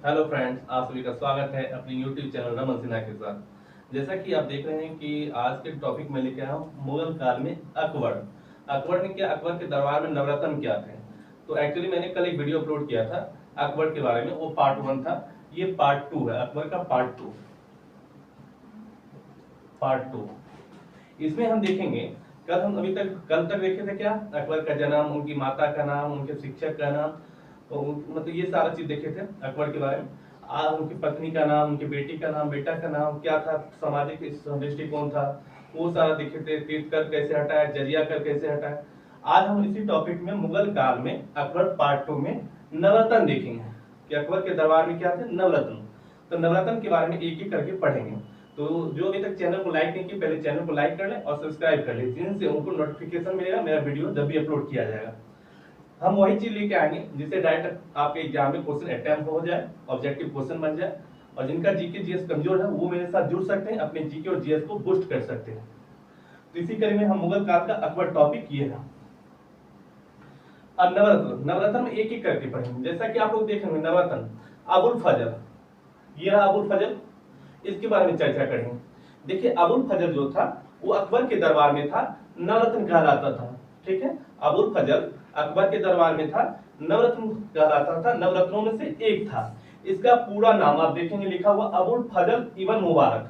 Hello friends, आप सभी का स्वागत है अपने यूट्यूब चैनल रमन सिन्हा के साथ। जैसा कि आप देख रहे हैं कि आज के टॉपिक में लेके आया हूँ मुगल काल में अकबर। अकबर ने क्या, अकबर के दरबार में नवरत्न क्या थे। तो एक्चुअली मैंने कल एक वीडियो अपलोड किया था अकबर के बारे में, वो पार्ट 1 था। ये पार्ट 2 है, अकबर का पार्ट 2। इसमें हम देखेंगे, कल तक देखे थे क्या, अकबर का जन्म, उनकी माता का नाम, उनके शिक्षक का नाम, तो मतलब ये सारा चीज देखे थे अकबर के बारे में। उनकी पत्नी का नाम, उनके बेटी का नाम, बेटा का नाम क्या था, सामाजिक दृष्टिकोण था, वो सारा देखे थे। तीर्थ कर कैसे हटाया, जजिया कर कैसे हटाया। आज हम इसी टॉपिक में मुगल काल में अकबर पार्ट 2 में नवरत्न देखेंगे कि अकबर के दरबार में क्या थे, नवरत्न। तो नवरत्न के बारे में एक एक करके पढ़ेंगे। तो जो अभी तक चैनल को लाइक नहीं किया, पहले चैनल को लाइक कर ले और सब्सक्राइब कर ले, जिनसे उनको नोटिफिकेशन मिलेगा मेरा वीडियो जब भी अपलोड किया जाएगा। हम वही चीज लेके आएंगे जिससे डायरेक्ट आपके एग्जाम में क्वेश्चन अटेम्प्ट हो जाए, ऑब्जेक्टिव क्वेश्चन बन जाए। और जिनका जीके जीएस कमजोर है वो मेरे साथ जुड़ सकते हैं, अपने जीके और जीएस को बूस्ट कर सकते हैं। तो इसी कड़ी में हम मुगल काल का अकबर टॉपिक ये है। अब नवरत्न में एक एक करके पढ़ेंगे। जैसा कि आप लोग देखेंगे नवरत्न अबुल फजल, ये रहा अबुल फजल, इसके बारे में चर्चा करेंगे। देखिए अबुल फजल जो था वो अकबर के दरबार में था, नवरत्न कहलाता था। ठीक है, अबुल फजल अकबर के दरबार में था, नवरत्न कहलाता था, नवरत्नों में से एक था। इसका पूरा नाम आप देखेंगे लिखा हुआ अबुल फजल इब्न मुबारक।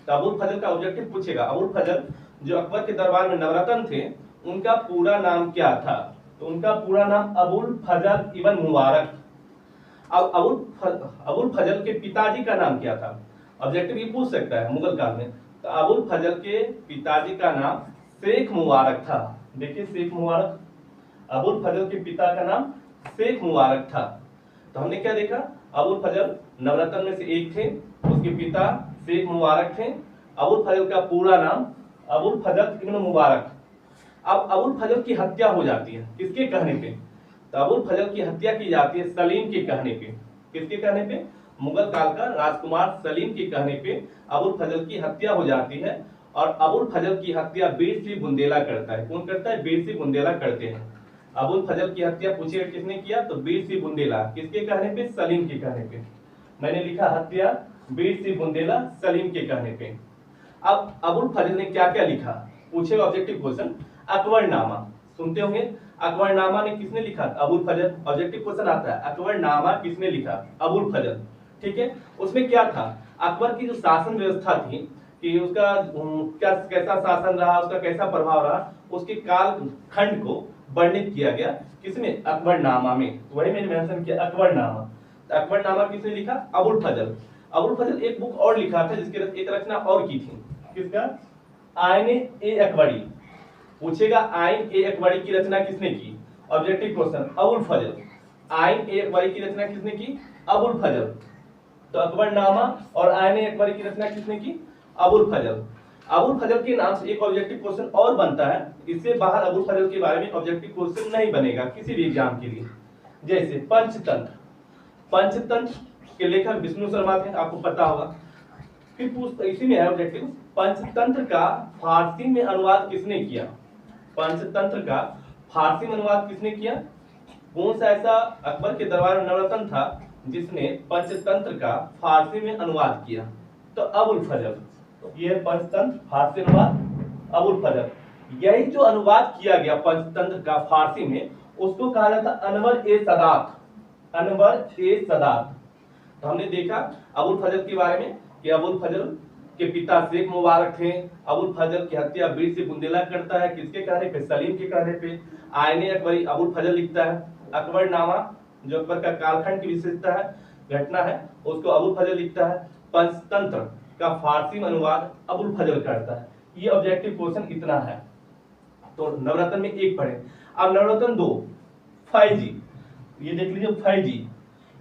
तो अबुल फजल का ऑब्जेक्टिव पूछेगा, अबुल फजल जो अकबर के दरबार में नवरत्न थे उनका पूरा नाम क्या था। तो उनका पूरा नाम अबुल फजल इब्न मुबारक। अब अबुल फजल के पिताजी का नाम क्या था, ऑब्जेक्टिव ये पूछ सकता है मुगल काल में। तो अबुल फजल के पिताजी का नाम शेख मुबारक था। देखिए शेख मुबारक, अबुल फजल के पिता का नाम शेख मुबारक था। तो हमने क्या देखा, अबुल फजल नवरत्न में से एक थे, उसके पिता शेख मुबारक थे। अबुल फजल का पूरा नाम अबुल फजल इब्न मुबारक। अब अबुल फजल की हत्या हो जाती है किसके कहने पे, तो अबुल फजल की हत्या की जाती है सलीम के कहने पे। किसके कहने पे, मुगल काल का राजकुमार सलीम के कहने पे अबुल फजल की हत्या हो जाती है। और अबुल फजल की हत्या बीर सिंह बुंदेला करता है। कौन करता है, बीर सिंह बुंदेला करते हैं। अबुल फजल की हत्या पूछिएगा किसने किया, तो बीर सिंह बुंदेला। किसके कहने पे, सलीम के कहने पे। मैंने लिखा हत्या बीर सिंह बुंदेला सलीम के कहने पे। अब अबुल फजल ने क्या क्या लिखा, पूछेगा ऑब्जेक्टिव क्वेश्चन, अकबरनामा। सुनते होंगे, अकबरनामा ने किसने लिखा, अबुल फजल। ऑब्जेक्टिव क्वेश्चन आता है अकबरनामा किसने लिखा, अबुल फजल। ठीक है, उसमें क्या था, अकबर की जो शासन व्यवस्था थी कि उसका क्या कैसा शासन रहा, उसका कैसा प्रभाव रहा, उसके काल खंड को वर्णित किया गया किसमें, अकबरनामा में। वही मैंने मेंशन किया अकबरनामा। तो अकबरनामा किसने लिखा, अबुल फजल। अबुल फजल एक बुक और लिखा था जिसकी एक रचना और की थी, किसका, आईने ए अकबरी। पूछेगा आइन ए अकबरी की रचना किसने की, ऑब्जेक्टिव क्वेश्चन अबुल फजल। आइन ए अकबरी की रचना किसने की, अबुल फजल। तो अकबरनामा और आइन ए अकबरी की रचना किसने की, अबुल फजल। अबुल फजल के नाम से एक ऑब्जेक्टिव क्वेश्चन और बनता है, इससे बाहर अबुल फजल के बारे में ऑब्जेक्टिव क्वेश्चन नहीं बनेगा किसी भी एग्जाम के लिए। जैसे पंचतंत्र, पंचतंत्र के लेखक विष्णु शर्मा थे, आपको पता होगा। फिर इसी में है ऑब्जेक्टिव, पंचतंत्र का फारसी में अनुवाद किसने किया, पंचतंत्र का फारसी में अनुवाद किसने किया। कौन सा ऐसा अकबर के दरबार में नवरत्न था जिसने पंचतंत्र का फारसी में अनुवाद किया, तो अबुल फजल। ये पंचतंत्र फारसी अनुवाद अबुल फजल। यही जो अनुवाद किया गया पंचतंत्र का फारसी में, उसको कहा जाता अनवर ए सदात, अनवर ए सदात। तो हमने देखा अबुल फजल के बारे में कि अबुल फजल के पिता शेख मुबारक थे। अबुल फजल की हत्या बीर सिंह बुंदेला करता है, किसके कहने पे, सलीम के कहने पे। आईने अकबरी अबुल फजल लिखता है। अकबरनामा जो अकबर का कालखंड की विशेषता है, घटना है, उसको अबुल फजल लिखता है। पंचतंत्र का फारसी में अनुवाद अबुल फजल करता है। ये ऑब्जेक्टिव क्वेश्चन इतना है। तो नवरत्न में एक पढ़े। अब नवरत्न 2 5G, ये देख लीजिए 5G,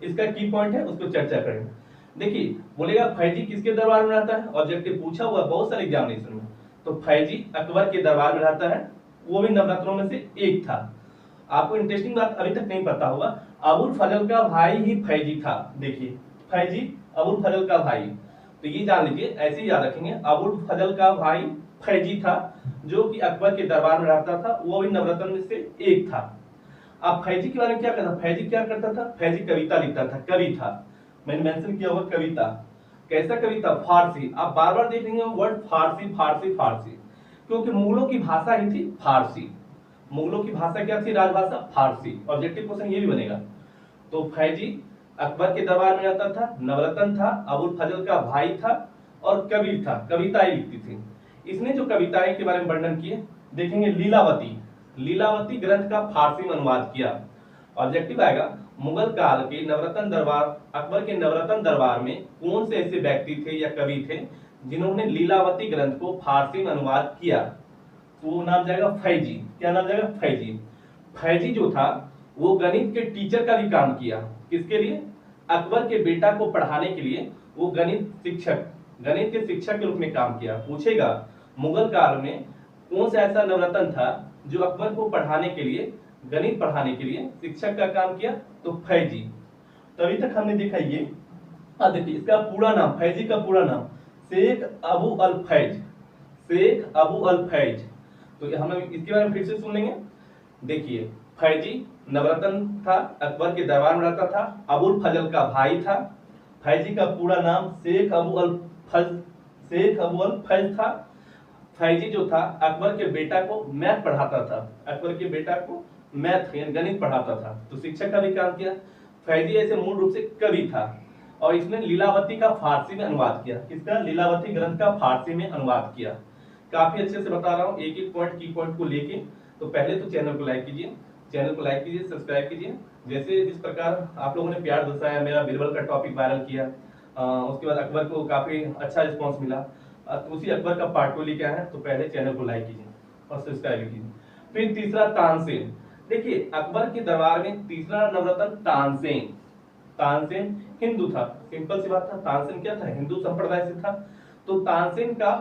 इसका की पॉइंट है, उसको चर्चा करेंगे। देखिए बोलेगा 5G किसके दरबार में रहता है, ऑब्जेक्टिव पूछा हुआ बहुत सारे एग्जामिनेशन में। तो 5G अकबर के दरबार में रहता है, वो भी नवरत्नों में से एक था। आपको इंटरेस्टिंग बात अभी तक नहीं पता होगा, अबुल फजल का भाई ही 5G था। देखिए 5G अबुल फजल का भाई, तो ये जान लीजिए, ऐसे ही याद रखेंगे, अबुल फजल का भाई 5G था जो कि अकबर के दरबार में रहता था, वो भी नवरत्न में से एक था। अब 5G के बारे में क्या करता, 5G क्या करता था, 5G कविता लिखता था, कवि था। मैंने मेंशन किया हुआ कविता। कैसा कविता? फारसी। आप बार बार देख लेंगे वर्ड फारसी फारसी फारसी, क्योंकि मुगलों की भाषा ही थी फारसी। मुगलों की भाषा क्या थी? राजभाषा फारसी। ऑब्जेक्टिव क्वेश्चन ये भी बनेगा। तो फैजी अकबर के दरबार में रहता था, नवरत्न था, अबुल फजल का भाई था और कवि था, कविताएं लिखती थी। इसने जो कविताएं के बारे में वर्णन किए देखेंगे, लीलावती, लीलावती ग्रंथ का फारसी में अनुवाद किया। ऑब्जेक्टिव आएगा मुगल काल के नवरत्न दरबार, अकबर के नवरत्न दरबार में कौन से ऐसे व्यक्ति थे या कवि थे जिन्होंने लीलावती ग्रंथ को फारसी में अनुवाद किया? तो वो नाम जाएगा फैजी। क्या नाम जाएगा? फैजी। फैजी जो था वो गणित के टीचर का भी काम किया। किसके लिए? अकबर के बेटा को पढ़ाने के लिए वो गणित शिक्षक, गणित के शिक्षक के रूप में काम किया। पूछेगा मुगल काल में कौन सा ऐसा नवरत्न था जो अकबर को पढ़ाने के लिए, गणित पढ़ाने के लिए शिक्षक का काम किया? तो फैजी। तो अभी तक हमने देखा ये। अब देखिए इसका पूरा नाम, फैजी का पूरा नाम शेख अबू अल फैज, शेख अबू अल फैज। तो हम इसके बारे में फिर से सुन लेंगे। देखिए फैजी नवरत्न था, अकबर के दरबार में रहता था, अबुल फजल का भाई था। फैजी का पूरा नाम शेख अबू अल फज, शेख अबू अल फैज था। फैजी जो था अकबर के बेटा को मैथ पढ़ाता था, अकबर के बेटा को मैथ यानी गणित पढ़ाता था, तो शिक्षक का भी काम किया। फैजी ऐसे मूल रूप से कवि था और इसने लीलावती का फारसी में अनुवाद किया। किसका? लीलावती ग्रंथ का फारसी में अनुवाद किया। काफी अच्छे से बता रहा हूँ, एक एक पॉइंट की पॉइंट को लेके। तो पहले तो चैनल को लाइक कीजिए, चैनल को लाइक कीजिए, सब्सक्राइब कीजिए। जैसे जिस प्रकार आप लोगों ने प्यार दर्शाया, मेरा बीरबल का टॉपिक वायरल किया, उसके बाद अकबर को काफी अच्छा रिस्पॉन्स मिला, तो उसी अकबर का पार्ट 2 लेके आए हैं। तो पहले चैनल को लाइक कीजिए और सब्सक्राइब कीजिए। फिर तीसरा तानसेन। देखिए अकबर के दरबार में तीसरा नवरत्न तानसेन। तानसेन हिंदू था, सिंपल सी बात था। तानसेन क्या था? हिंदू संप्रदाय से था। तो तानसेन का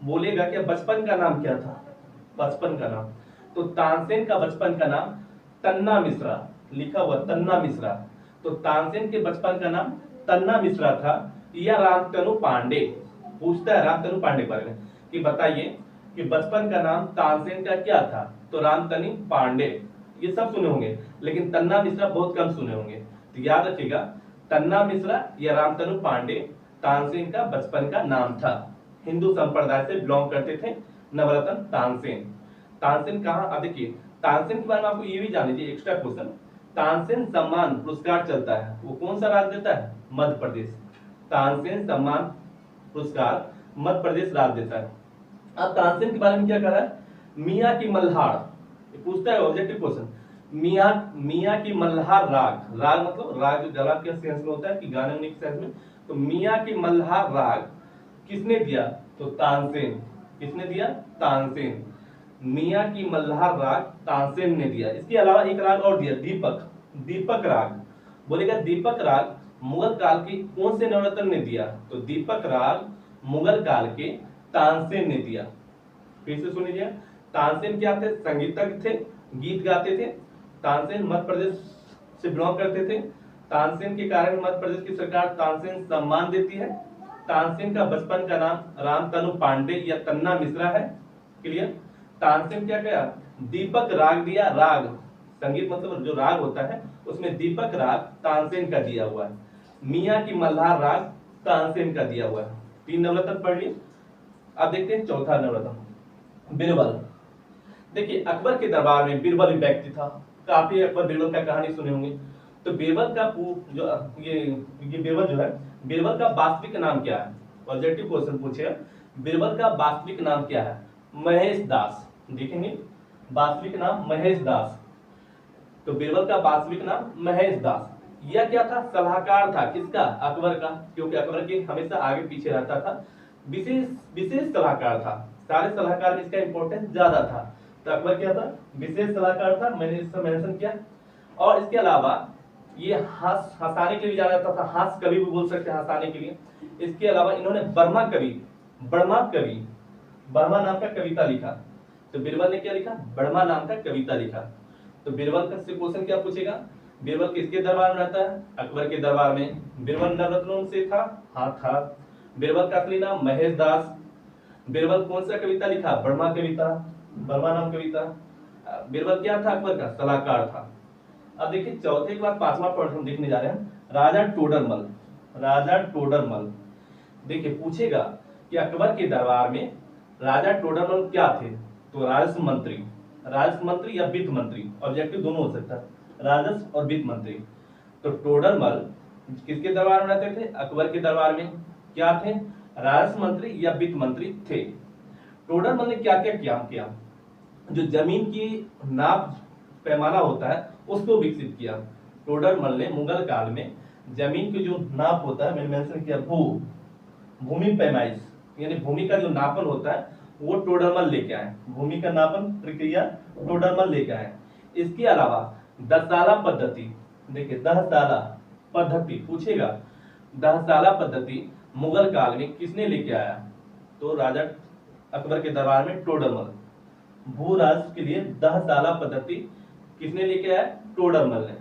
बोलेगा क्या बचपन का नाम क्या था? बचपन का नाम, तो तानसेन का बचपन का नाम तन्ना मिश्रा, लिखा हुआ तन्ना मिश्रा। तो तानसेन के बचपन का नाम तन्ना मिश्रा था या रामतनु पांडे। पूछता है रामतनु पांडे के बारे में कि बताइए कि बचपन का नाम तानसेन का क्या था? तो रामतनु पांडे। ये सब सुने होंगे लेकिन तन्ना मिश्रा बहुत कम सुने होंगे। तो याद रखिएगा तन्ना मिश्रा या रामतनु पांडे तानसेन का बचपन का नाम था। हिंदू संप्रदाय से बिलोंग करते थे नवरत्न तानसेन। तानसेन कहाँ? अब देखिए तानसेन के बारे में आपको ये भी जान लीजिए, एक्स्ट्रा क्वेश्चन। तानसेन सम्मान पुरस्कार चलता है, वो कौन सा राज्य देता है? मध्य प्रदेश। तानसेन सम्मान पुरस्कार मध्य प्रदेश राज्य देता है। अब तानसेन के बारे में क्या कर रहा है? मियाँ की मल्हार, पूछता है ऑब्जेक्टिव क्वेश्चन। मियाँ की मल्हार राग, राग मतलब राग जो गला के सेंस में होता है कि गाने के सेंस में। तो मियाँ की मल्हार राग किसने दिया? तो तानसेन। किसने दिया? तानसेन। मियाँ की मल्हार राग तानसेन ने दिया। इसके अलावा एक राग और दिया, दीपक, दीपक राग। बोलेगा दीपक राग मुगल काल के कौन से नवरत्न ने दिया? तो दीपक राग मुगल काल के तानसेन ने दिया। फिर से सुन लीजिए, तानसेन क्या थे? संगीतज्ञ थे, गीत गाते थे। तानसेन मध्य प्रदेश से बिलोंग करते थे। तानसेन के कारण मध्य प्रदेश की सरकार तानसेन सम्मान देती है। तानसेन का बचपन का नाम रामतनु पांडे या तन्ना मिश्रा है। क्लियर? तानसेन क्या किया? दीपक राग दिया। राग संगीत मतलब जो राग होता है उसमें दीपक राग तानसेन का दिया हुआ है। मियाँ की मल्हार राग तानसेन का दिया हुआ है। 3 नवरत्न पढ़ लिए। अब देखते हैं चौथा नवरत्न, बीरबल। देखिए अकबर के दरबार में बीरबल एक व्यक्ति था। काफी अकबर बीरबल का कहानी सुने होंगे। तो बीरबल का जो ये बीरबल जो है, बीरबल का वास्तविक नाम क्या है? पॉजिटिव क्वेश्चन पूछे, बीरबल का वास्तविक नाम क्या है? महेश दास। देखेंगे वास्तविक नाम महेश दास। तो बीरबल का वास्तविक नाम महेश दास। यह क्या था? सलाहकार था। किसका? अकबर का, क्योंकि अकबर के हमेशा आगे पीछे रहता था। विशेष विशेष सलाहकार था। सारे सलाहकार में इसका इंपॉर्टेंस ज्यादा था। तो अकबर क्या था? विशेष सलाहकार था, मैंने इसका मेंशन किया। और इसके अलावा ये हंसाने के लिए जाना जाता था, हास्य कवि भी बोल सकते हैं हंसाने के लिए। इसके अलावा इन्होंने बर्मा कवि, बर्मा नाम का कविता लिखा। तो बीरबल ने क्या लिखा? बर्मा नाम का कविता लिखा। तो बीरबल का क्वेश्चन क्या पूछेगा? बीरबल किसके दरबार में रहता है? अकबर के दरबार में। बीरबल नवरत्नों से था? हाँ था। बीरबल का असली नाम महेश दास। बीरबल कौन सा कविता लिखा? बर्मा कविता, बर्मा नाम कविता। बीरबल क्या था? अकबर का सलाहकार था। अब देखिए चौथे के बाद 5वां पॉइंट हम देखने जा रहे हैं, राजा टोडरमल। राजा टोडरमल। देखिए पूछेगा कि अकबर के दरबार में राजा टोडरमल क्या थे, तो राजस्व मंत्री या वित्त मंत्री, ऑब्जेक्टिव दोनों हो सकता है, राजस्व और वित्त मंत्री। तो टोडरमल किसके दरबार में रहते थे, अकबर के दरबार में क्या थे, राजस्व मंत्री या वित्त मंत्री थे। टोडरमल ने क्या क्या किया, जो जमीन की नाप पैमाना होता है उसको विकसित किया। टोडरमल ने मुगल काल में जमीन की जो नाप होता है, मैंने मेंशन किया भूमि पैमाइश, यानी भूमि का जो नापन होता है वो टोडरमल लेके आए, भूमि का नापन प्रक्रिया टोडरमल लेके आए। इसके अलावा दहसाला पद्धति, देखिए दहसाला पद्धति पूछेगा, दहसाला पद्धति मुगल काल में किसने लेके आया, तो राजा अकबर के दरबार में टोडरमल। भू राजस्व के लिए दहसाला पद्धति किसने लेके आया, टोडरमल ने।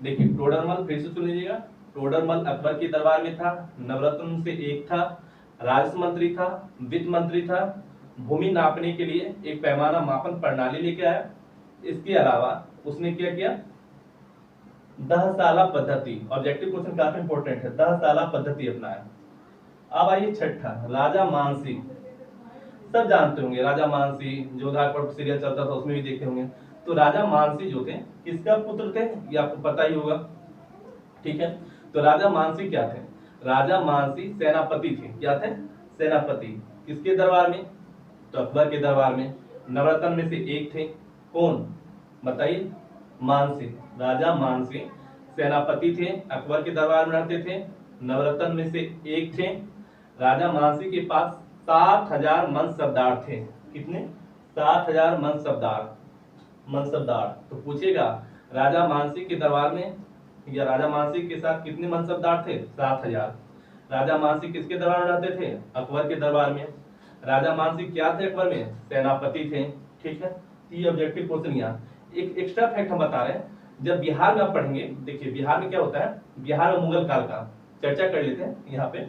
देखिए टोडरमल फिर से सुन लीजिएगा, टोडरमल अकबर के दरबार में था, नवरत्न से एक था, राजस्व मंत्री था, वित्त मंत्री था, भूमि नापने के लिए एक पैमाना मापन प्रणाली लेके आया। इसके अलावा उसने क्या किया, दहसाला पद्धति, ऑब्जेक्टिव क्वेश्चन काफी इंपॉर्टेंट है, दहसाला पद्धति अपनाया। अब आइए छठा, राजा मानसिंह। सब जानते होंगे राजा मानसिंह, जो अकबर सीरियल चलता था उसमें भी देखे होंगे। तो राजा मानसिंह जो थे किसका पुत्र थे, ये आपको पता ही होगा, ठीक है। तो राजा मानसिंह क्या थे, राजा मानसिंह सेनापति थे, क्या थे, सेनापति। किसके दरबार में, तो अकबर के दरबार में। नवरत्न में से एक थे, कौन बताइए, मानसिंह। राजा मानसिंह सेनापति थे, अकबर के दरबार में रहते थे, नवरत्न में से एक थे। राजा मानसिंह के पास 7000 मनसबदार थे, कितने, 7000 मनसबदार। तो पूछेगा राजा मानसिंह के दरबार में या राजा मानसिंह के साथ कितने मनसबदार थे, 7000। राजा मानसिंह किसके दरबार में रहते थे, अकबर के दरबार में। राजा मानसिंह क्या थे अकबर में, सेनापति थे, ठीक है। ये ऑब्जेक्टिव क्वेश्चन। यहाँ एक एक्स्ट्रा फैक्ट हम बता रहे हैं, जब बिहार में आप पढ़ेंगे, देखिए बिहार में क्या होता है, बिहार में मुगल काल का चर्चा कर लेते हैं। यहाँ पे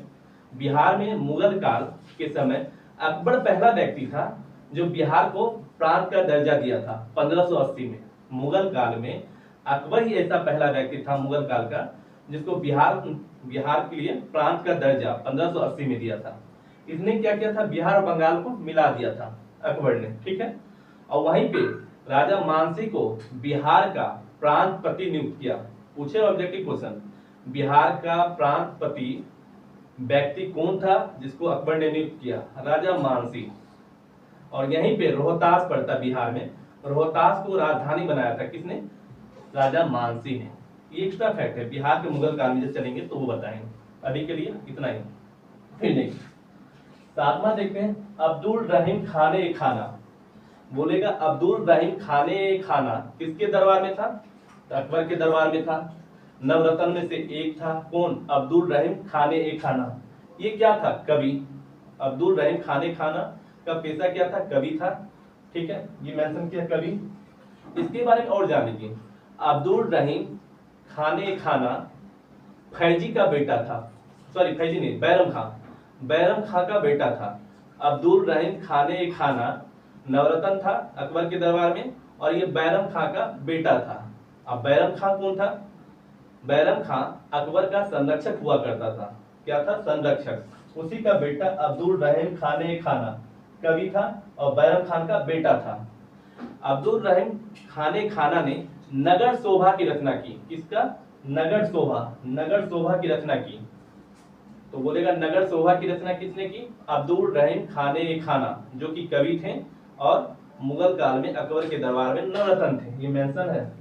बिहार में मुगल काल के समय अकबर पहला व्यक्ति था जो बिहार को प्रांत का दर्जा दिया था 1580 में। मुगल काल में अकबर ही ऐसा पहला व्यक्ति था मुगल काल का जिसको बिहार के लिए प्रांत का दर्जा 1580 में दिया था। इसने क्या किया था, बिहार और बंगाल को मिला दिया था अकबर ने, ठीक है। और वहीं पे राजा मानसिंह को बिहार का प्रांतपति नियुक्त किया। पूछे ऑब्जेक्टिव क्वेश्चन, बिहार का प्रांतपति व्यक्ति कौन था जिसको अकबर ने नियुक्त किया, राजा मानसिंह। और यहीं पे रोहतास पड़ता बिहार में, रोहतास को राजधानी बनाया था किसने, राजा मानसिंह ने। ये एक्स्ट्रा फैक्ट है, बिहार के मुगल काल में जब चलेंगे तो वो बताएंगे। अभी के लिए इतना ही। फिर नेक्स्ट सातवां देखते हैं, अब्दुल रहीम खाने ए खाना। बोलेगा अब्दुल रहीम खाने ए खाना किसके दरबार में था, तो अकबर के दरबार में था। नवरत्न में से एक था, कौन, अब्दुल रहीम खाने ए खाना। ये क्या था, कवि। अब्दुल रहीम खाने खाना का पेशा क्या था, कवि था, ठीक है। ये मेंशन किया कवि। इसके बारे में और जान लीजिए, अब्दुल रहीम खाने खाना फैजी का बेटा था, सॉरी फैजी नहीं, बैरम खां का बेटा था। अब्दुल रहीम खाने खाना नवरत्न था अकबर के दरबार में, और ये बैरम खां का बेटा था। अब बैरम खां कौन था, बैरम खां अकबर का संरक्षक हुआ करता था, क्या था, संरक्षक। उसी का बेटा अब्दुल रहीम खाने खाना कवि था और बैरम खान का बेटा था। अब्दुल रहीम खाने खाना ने नगर शोभा की रचना की, किसका, नगर शोभा की रचना की। तो बोलेगा नगर शोभा की रचना किसने की, अब्दुल रहीम खाने खाना, जो कि कवि थे और मुगल काल में अकबर के दरबार में नवरत्न थे, ये मेंशन है।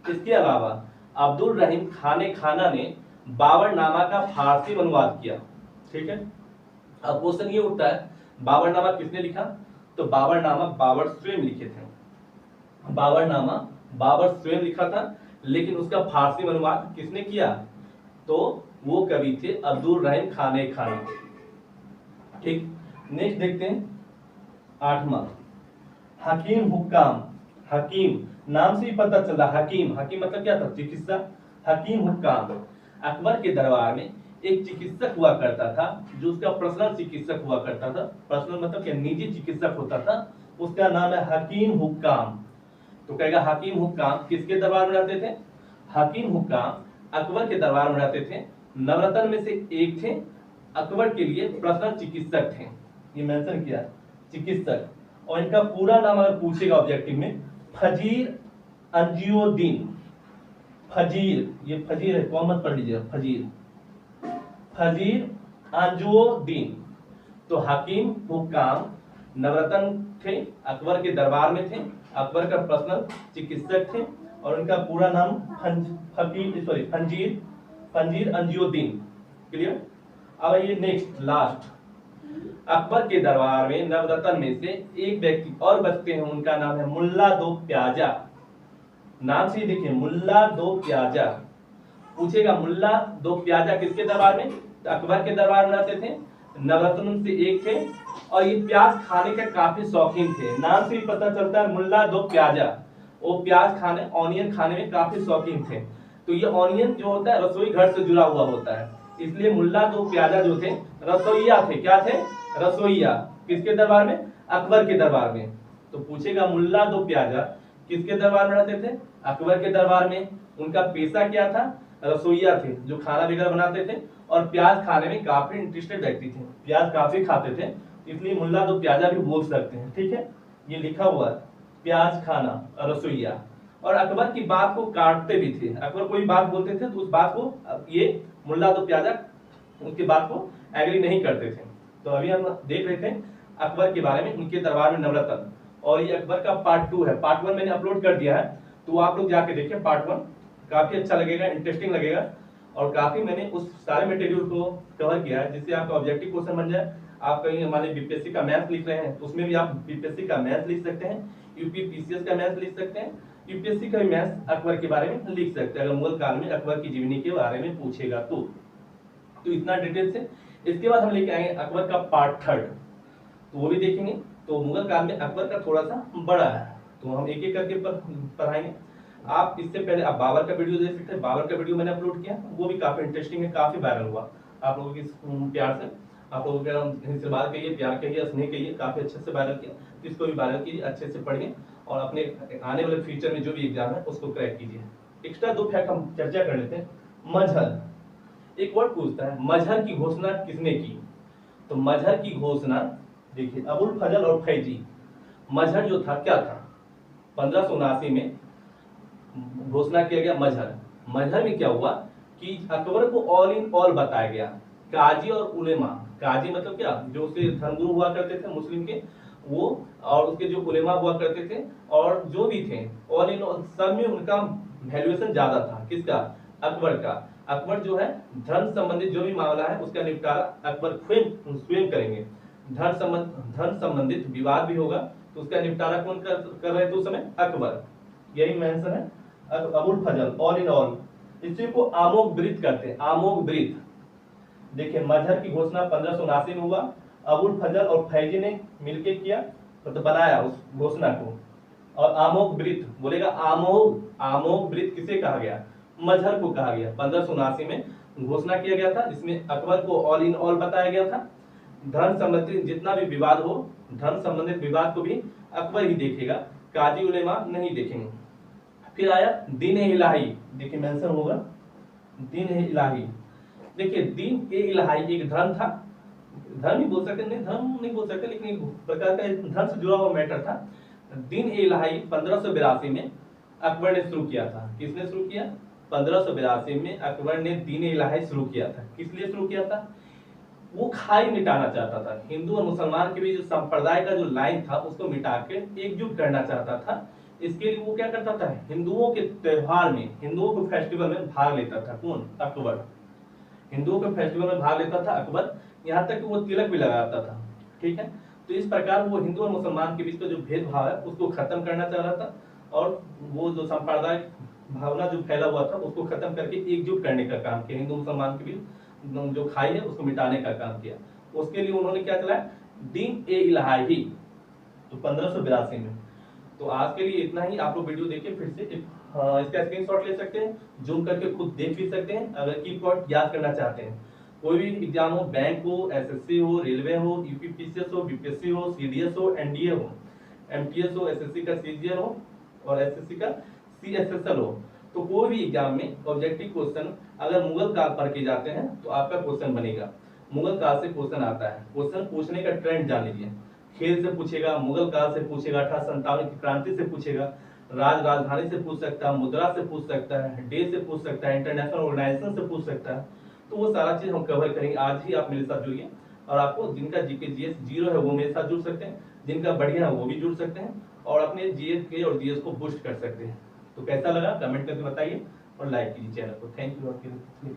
इसके अलावा अब्दुल रहीम खाने खाना ने बाबरनामा का फारसी अनुवाद किया, ठीक है। अब क्वेश्चन ये उठता है, बाबरनामा किसने लिखा, तो बाबरनामा बाबर स्वयं लिखे थे। बाबरनामा बाबर स्वयं लिखा था, लेकिन उसका फारसी अनुवाद किसने किया, तो वो कवि थे अब्दुल रहीम खाने खाना, ठीक। नेक्स्ट देखते हैं आठवां, हकीम हुक्काम। हकीम नाम से ही पता चला, हकीम मतलब क्या था, चिकित्सा। हकीम हुक्काम अकबर के दरबार में एक चिकित्सक हुआ करता था, जो उसका पर्सनल चिकित्सक हुआ करता था। पर्सनल मतलब क्या, निजी चिकित्सक होता था, उसका नाम है हकीम हुक्काम। तो कहेगा हकीम हुक्काम किसके दरबार में रहते थे, हकीम हुक्काम अकबर के दरबार में रहते थे, नवरत्न में से एक थे, अकबर के लिए पर्सनल चिकित्सक थे, ये मेंशन किया चिकित्सक। और इनका पूरा नाम अगर पूछेगा ऑब्जेक्टिव में, फजीर अंजुद्दीन। फजीर, ये फजीर है, कॉमन पढ़ लीजिएगा, फजीर फजीर अंजुद्दीन। तो हकीम हुक्काम नवरत्न थे, अकबर के दरबार में थे, अकबर का पर्सनल चिकित्सक थे, और उनका पूरा नाम फजीर अंजुद्दीन। क्लियर। अब ये नेक्स्ट लास्ट, अकबर के दरबार में नवरत्न में से एक व्यक्ति और बचते हैं, उनका नाम है मुल्ला दो प्याजा। नाम से ही देखिए, मुल्ला दो प्याजा। पूछेगा मुल्ला दो प्याजा किसके दरबार में, तो अकबर के दरबार में रहते थे, नवरत्न से एक थे, और ये प्याज खाने के काफी शौकीन थे। नाम से ही पता चलता है मुल्ला दो प्याजा, वो प्याज खाने, ऑनियन खाने में काफी शौकीन थे। तो ये ऑनियन जो होता है रसोई घर से जुड़ा हुआ होता है, इसलिए मुल्ला दो प्याजा जो थे रसोईया थे। क्या थे? रसोईया। किसके दरबार में? अकबर के दरबार में। तो पूछेगा मुल्ला दो प्याजा किसके दरबार में रहते थे? अकबर के दरबार में। उनका पेशा क्या था? रसोईया थे, जो खाना वगैरह बनाते थे, और प्याज खाने में काफी इंटरेस्टेड व्यक्ति थे, प्याज काफी खाते थे, इसलिए मुल्ला दो प्याजा भी बोल सकते हैं। ठीक है, ये लिखा हुआ है, प्याज खाना, रसोईया। और अकबर की बात को काटते भी थे, अकबर कोई बात बोलते थे तो उस बात को ये मुल्ला दो प्याजा उनकी बात को एग्री नहीं करते थे। तो अभी हम देख रहे थे अकबर के बारे में, उनके दरबार में नवरत्न, और ये अकबर का पार्ट 2 है। पार्ट 1 मैंने अपलोड कर दिया है, तो आप लोग जाके देखिए पार्ट 1, काफी अच्छा लगेगा, इंटरेस्टिंग लगेगा, और काफी मैंने उस सारे मटेरियल को कवर किया है जिससे आपका ऑब्जेक्टिव क्वेश्चन बन जाए। आप कहीं हमारे बीपीएससी का मैथ्स लिख रहे हैं तो उसमें भी आप बीपीएससी का मैथ्स लिख सकते हैं, यूपी पीसीएस का मैथ्स लिख सकते हैं, यूपीएससी का भी मैथ्स अकबर के बारे में लिख सकते हैं, अगर मुगल काल में अकबर की जीवनी के बारे में पूछेगा तो इतना डिटेल से। इसके बाद हम लेके आएंगे अकबर का पार्ट 3, तो वो भी देखेंगे। तो मुगल काल में अकबर का थोड़ा सा बड़ा है, तो हम एक एक करके पढ़ाएंगे। आप इससे पहले आप बाबर का वीडियो देख सकते हैं, बाबर का वीडियो मैंने अपलोड किया, वो भी काफी इंटरेस्टिंग है, काफी वायरल हुआ आप लोगों के प्यार से। आप लोगों के आशीर्वाद कहिए, प्यार कहिए, स्नेह कहिए, काफी अच्छे से वायरल किया, तो इसको भी वायरल कीजिए, अच्छे से पढ़िए, और अपने आने वाले फ्यूचर में जो भी एग्जाम है उसको क्रैक कीजिए। एक्स्ट्रा 2 फैक्ट हम चर्चा कर लेते हैं। मजहर, एक वर्ड पूछता है, मजहर की घोषणा किसने की? तो मजहर की घोषणा देखिए, अबुल फजल और फैजी। मजहर जो था क्या था? 1579 में घोषणा किया गया मजहर। मजहर में क्या हुआ कि अकबर को ऑल इन ऑल बताया गया, काजी और उलेमा। काजी मतलब क्या? जो उसके धर्मगुरु हुआ करते थे मुस्लिम के वो, और उसके जो उलेमा हुआ करते थे, और जो भी थे, ऑल इन ऑल सब में उनका वैल्यूएशन ज्यादा था। किसका? अकबर का। अकबर जो है धर्म संबंधित जो भी मामला है उसका निपटारा अकबर स्वयं करेंगे। धर्म संबंधित विवाद भी होगा तो उसका निपटारा कौन कर रहे थे उस समय? अकबर। यही मेंशन है अबुल फजल, ऑल इन ऑल। इसी को आमोग ब्रीथ करते हैं, आमोग ब्रीथ। देखिए, मजहर की घोषणा 1579 में हुआ, अबुल फजल और फैजी ने मिलके किया, तो बनाया उस घोषणा को। और आमोग ब्रीथ बोलेगा, आमोग ब्रीथ किसे कहा गया? मजहर को कहा गया। 1579 में घोषणा किया गया था, इसमें अकबर को ऑल इन ऑल बताया गया था। धर्म संबंधित जितना भी विवाद हो, धर्म संबंधित विवाद को भी अकबर ही देखेगा, काजी उलेमा नहीं देखेंगे। फिर आया दीन ए इलाही, देखिए मेंशन होगा दीन ए इलाही। देखिए, दीन ए इलाही एक धर्म था, धर्म ही बोल सकते, नहीं धर्म नहीं बोल सकते, लेकिन एक प्रकार का धर्म से जुड़ा हुआ मैटर था। दीन ए इलाही 1582 में अकबर ने शुरू किया था। किसने शुरू किया? 1582 में अकबर ने दीन ए इलाही शुरू किया था। किस लिए शुरू किया था? वो खाई मिटाना चाहता था, हिंदू और मुसलमान के बीच जो संप्रदाय का जो लाइन था उसको मिटा के एकजुट करना चाहता था। इसके लिए वो क्या करता था? हिंदुओं के त्योहार में, हिंदुओं के फेस्टिवल में भाग लेता था। कौन? अकबर। हिंदुओं के फेस्टिवल में भाग लेता था अकबर, यहाँ तक कि वो तिलक भी लगाता था। ठीक है, तो इस प्रकार वो हिंदू और मुसलमान के बीच का जो भेदभाव है उसको खत्म करना चाह रहा था, और वो जो सांप्रदायिक भावना जो फैला हुआ था उसको खत्म करके एकजुट करने का काम किया, हिंदू मुसलमान के बीच जो खाई है उसको मिटाने का काम किया। उसके लिए उन्होंने क्या चलाया? दीन ए इलाही, तो 1582 में। तो आज के लिए इतना ही। आप लोग वीडियो देखिए फिर से, इसका स्क्रीनशॉट ले सकते हैं, जूम करके खुद देख भी सकते हैं अगर की पॉइंट याद करना चाहते हैं। कोई भी एग्जाम हो, बैंक हो, एसएससी हो, रेलवे हो, यूपीपीसीएस हो, बीपीएससी हो, सीडीएस हो, एनडीए हो, एमटीएस हो, एसएससी का सीजीएल हो, और एसएससी का सीएसएसएल हो, तो कोई भी एग्जाम में ऑब्जेक्टिव क्वेश्चन अगर मुगल काल पढ़ के जाते हैं तो आपका क्वेश्चन बनेगा। मुगल काल से क्वेश्चन आता है, क्वेश्चन पूछने का ट्रेंड जान लीजिए। खेल से पूछेगा, मुगल काल से पूछेगा, 1857 की क्रांति से पूछेगा, राजधानी से पूछ सकता है, मुद्रा से पूछ सकता है, डे से पूछ सकता है, इंटरनेशनल ऑर्गेनाइजेशन से पूछ सकता है। तो वो सारा चीज हम कवर करेंगे। आज ही आप मेरे साथ जुड़िए और आपको जिनका जीके जीएस 0 है वो मेरे साथ जुड़ सकते हैं, जिनका बढ़िया है वो भी जुड़ सकते हैं और अपने जीएस के और जीएस को बूस्ट कर सकते हैं। तो कैसा लगा कमेंट करके बताइए और लाइक कीजिए चैनल को। थैंक यू आपके लिए।